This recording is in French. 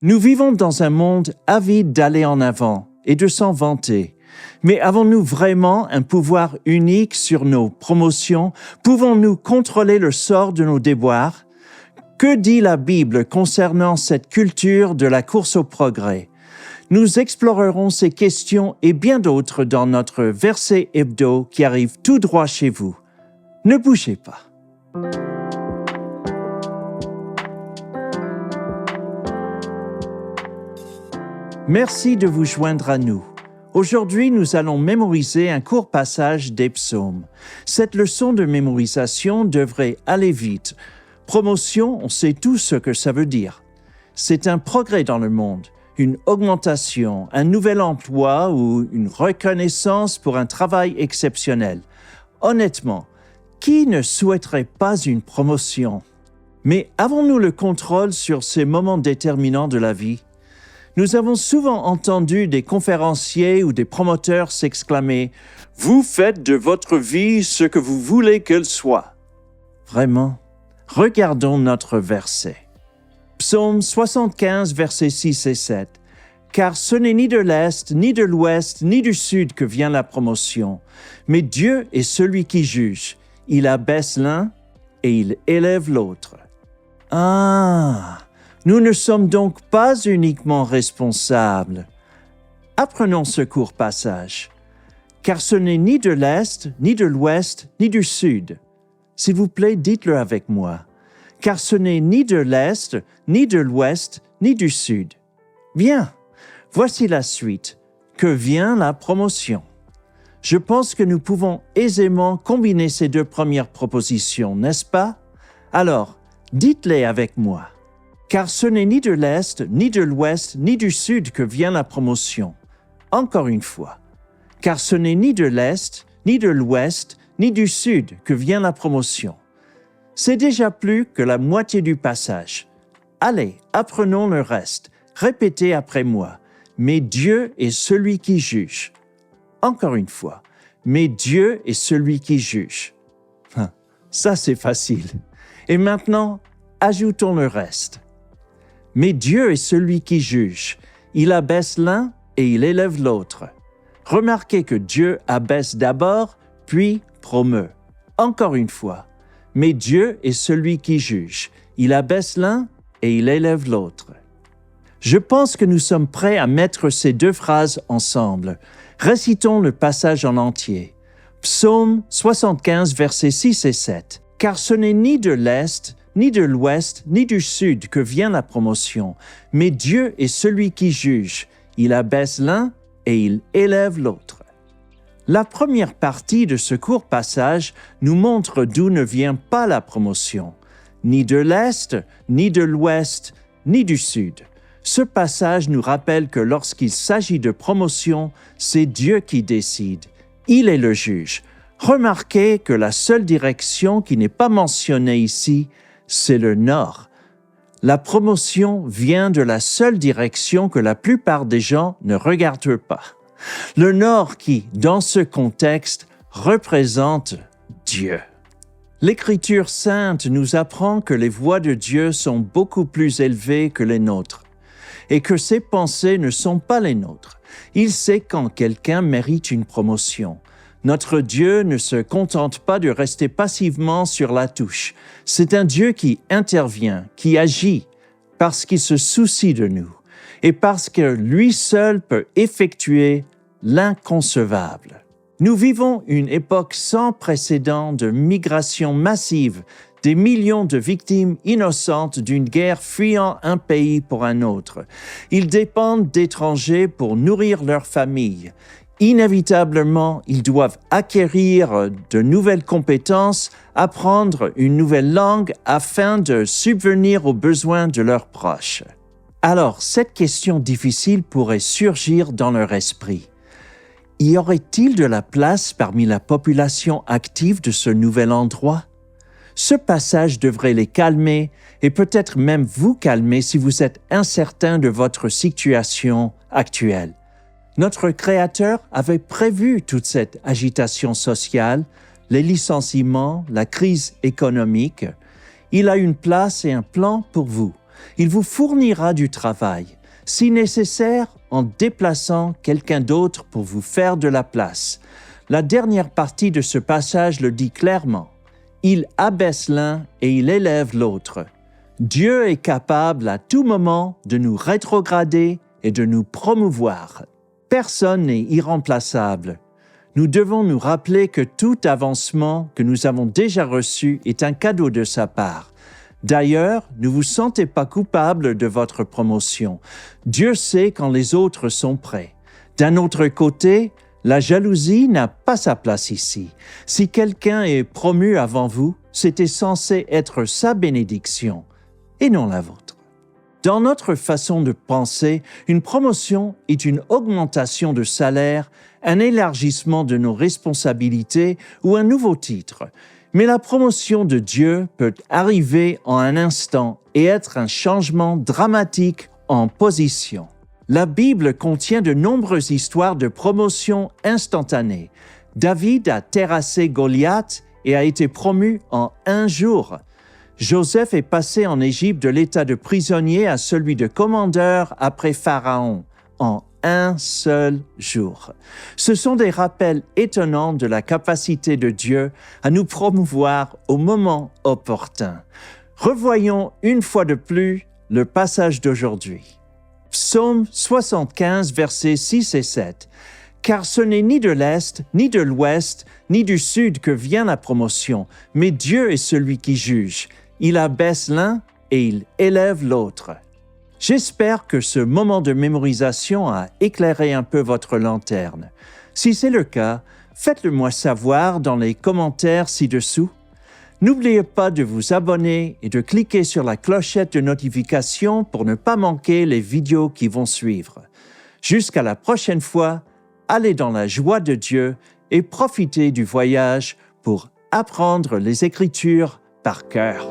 Nous vivons dans un monde avide d'aller en avant et de s'en vanter. Mais avons-nous vraiment un pouvoir unique sur nos promotions? Pouvons-nous contrôler le sort de nos déboires? Que dit la Bible concernant cette culture de la course au progrès? Nous explorerons ces questions et bien d'autres dans notre verset hebdo qui arrive tout droit chez vous. Ne bougez pas. Merci de vous joindre à nous. Aujourd'hui, nous allons mémoriser un court passage des psaumes. Cette leçon de mémorisation devrait aller vite. Promotion, on sait tous ce que ça veut dire. C'est un progrès dans le monde, une augmentation, un nouvel emploi ou une reconnaissance pour un travail exceptionnel. Honnêtement, qui ne souhaiterait pas une promotion? Mais avons-nous le contrôle sur ces moments déterminants de la vie? Nous avons souvent entendu des conférenciers ou des promoteurs s'exclamer « Vous faites de votre vie ce que vous voulez qu'elle soit ». Vraiment? Regardons notre verset. Psaume 75, versets 6 et 7. « Car ce n'est ni de l'Est, ni de l'Ouest, ni du Sud que vient la promotion, mais Dieu est celui qui juge. Il abaisse l'un et il élève l'autre. » Ah! Nous ne sommes donc pas uniquement responsables. Apprenons ce court passage. Car ce n'est ni de l'Est, ni de l'Ouest, ni du Sud. S'il vous plaît, dites-le avec moi. Car ce n'est ni de l'Est, ni de l'Ouest, ni du Sud. Bien, voici la suite. Que vient la promotion? Je pense que nous pouvons aisément combiner ces deux premières propositions, n'est-ce pas? Alors, dites-les avec moi. Car ce n'est ni de l'Est, ni de l'Ouest, ni du Sud que vient la promotion. Encore une fois. Car ce n'est ni de l'Est, ni de l'Ouest, ni du Sud que vient la promotion. C'est déjà plus que la moitié du passage. Allez, apprenons le reste. Répétez après moi. Mais Dieu est celui qui juge. Encore une fois. Mais Dieu est celui qui juge. Ça, c'est facile. Et maintenant, ajoutons le reste. Mais Dieu est celui qui juge. Il abaisse l'un et il élève l'autre. Remarquez que Dieu abaisse d'abord, puis promeut. Encore une fois. Mais Dieu est celui qui juge. Il abaisse l'un et il élève l'autre. Je pense que nous sommes prêts à mettre ces deux phrases ensemble. Récitons le passage en entier. Psaume 75, versets 6 et 7. « Car ce n'est ni de l'Est, ni de l'Ouest, ni du Sud que vient la promotion, mais Dieu est celui qui juge. Il abaisse l'un et il élève l'autre. » La première partie de ce court passage nous montre d'où ne vient pas la promotion, ni de l'Est, ni de l'Ouest, ni du Sud. Ce passage nous rappelle que lorsqu'il s'agit de promotion, c'est Dieu qui décide. Il est le juge. Remarquez que la seule direction qui n'est pas mentionnée ici, c'est le nord. La promotion vient de la seule direction que la plupart des gens ne regardent pas. Le nord qui, dans ce contexte, représente Dieu. L'Écriture sainte nous apprend que les voies de Dieu sont beaucoup plus élevées que les nôtres et que ses pensées ne sont pas les nôtres. Il sait quand quelqu'un mérite une promotion. Notre Dieu ne se contente pas de rester passivement sur la touche. C'est un Dieu qui intervient, qui agit, parce qu'il se soucie de nous et parce que lui seul peut effectuer l'inconcevable. Nous vivons une époque sans précédent de migration massive, des millions de victimes innocentes d'une guerre fuyant un pays pour un autre. Ils dépendent d'étrangers pour nourrir leur famille. Inévitablement, ils doivent acquérir de nouvelles compétences, apprendre une nouvelle langue afin de subvenir aux besoins de leurs proches. Alors, cette question difficile pourrait surgir dans leur esprit. Y aurait-il de la place parmi la population active de ce nouvel endroit? Ce passage devrait les calmer et peut-être même vous calmer si vous êtes incertain de votre situation actuelle. Notre Créateur avait prévu toute cette agitation sociale, les licenciements, la crise économique. Il a une place et un plan pour vous. Il vous fournira du travail, si nécessaire en déplaçant quelqu'un d'autre pour vous faire de la place. La dernière partie de ce passage le dit clairement. Il abaisse l'un et il élève l'autre. Dieu est capable à tout moment de nous rétrograder et de nous promouvoir. Personne n'est irremplaçable. Nous devons nous rappeler que tout avancement que nous avons déjà reçu est un cadeau de sa part. D'ailleurs, ne vous sentez pas coupable de votre promotion. Dieu sait quand les autres sont prêts. D'un autre côté, la jalousie n'a pas sa place ici. Si quelqu'un est promu avant vous, c'était censé être sa bénédiction et non la vôtre. Dans notre façon de penser, une promotion est une augmentation de salaire, un élargissement de nos responsabilités ou un nouveau titre. Mais la promotion de Dieu peut arriver en un instant et être un changement dramatique en position. La Bible contient de nombreuses histoires de promotion instantanée. David a terrassé Goliath et a été promu en un jour. Joseph est passé en Égypte de l'état de prisonnier à celui de commandeur après Pharaon, en un seul jour. Ce sont des rappels étonnants de la capacité de Dieu à nous promouvoir au moment opportun. Revoyons une fois de plus le passage d'aujourd'hui. Psaume 75, versets 6 et 7. « Car ce n'est ni de l'Est, ni de l'Ouest, ni du Sud que vient la promotion, mais Dieu est celui qui juge. Il abaisse l'un et il élève l'autre. » J'espère que ce moment de mémorisation a éclairé un peu votre lanterne. Si c'est le cas, faites-le moi savoir dans les commentaires ci-dessous. N'oubliez pas de vous abonner et de cliquer sur la clochette de notification pour ne pas manquer les vidéos qui vont suivre. Jusqu'à la prochaine fois, allez dans la joie de Dieu et profitez du voyage pour apprendre les Écritures par cœur.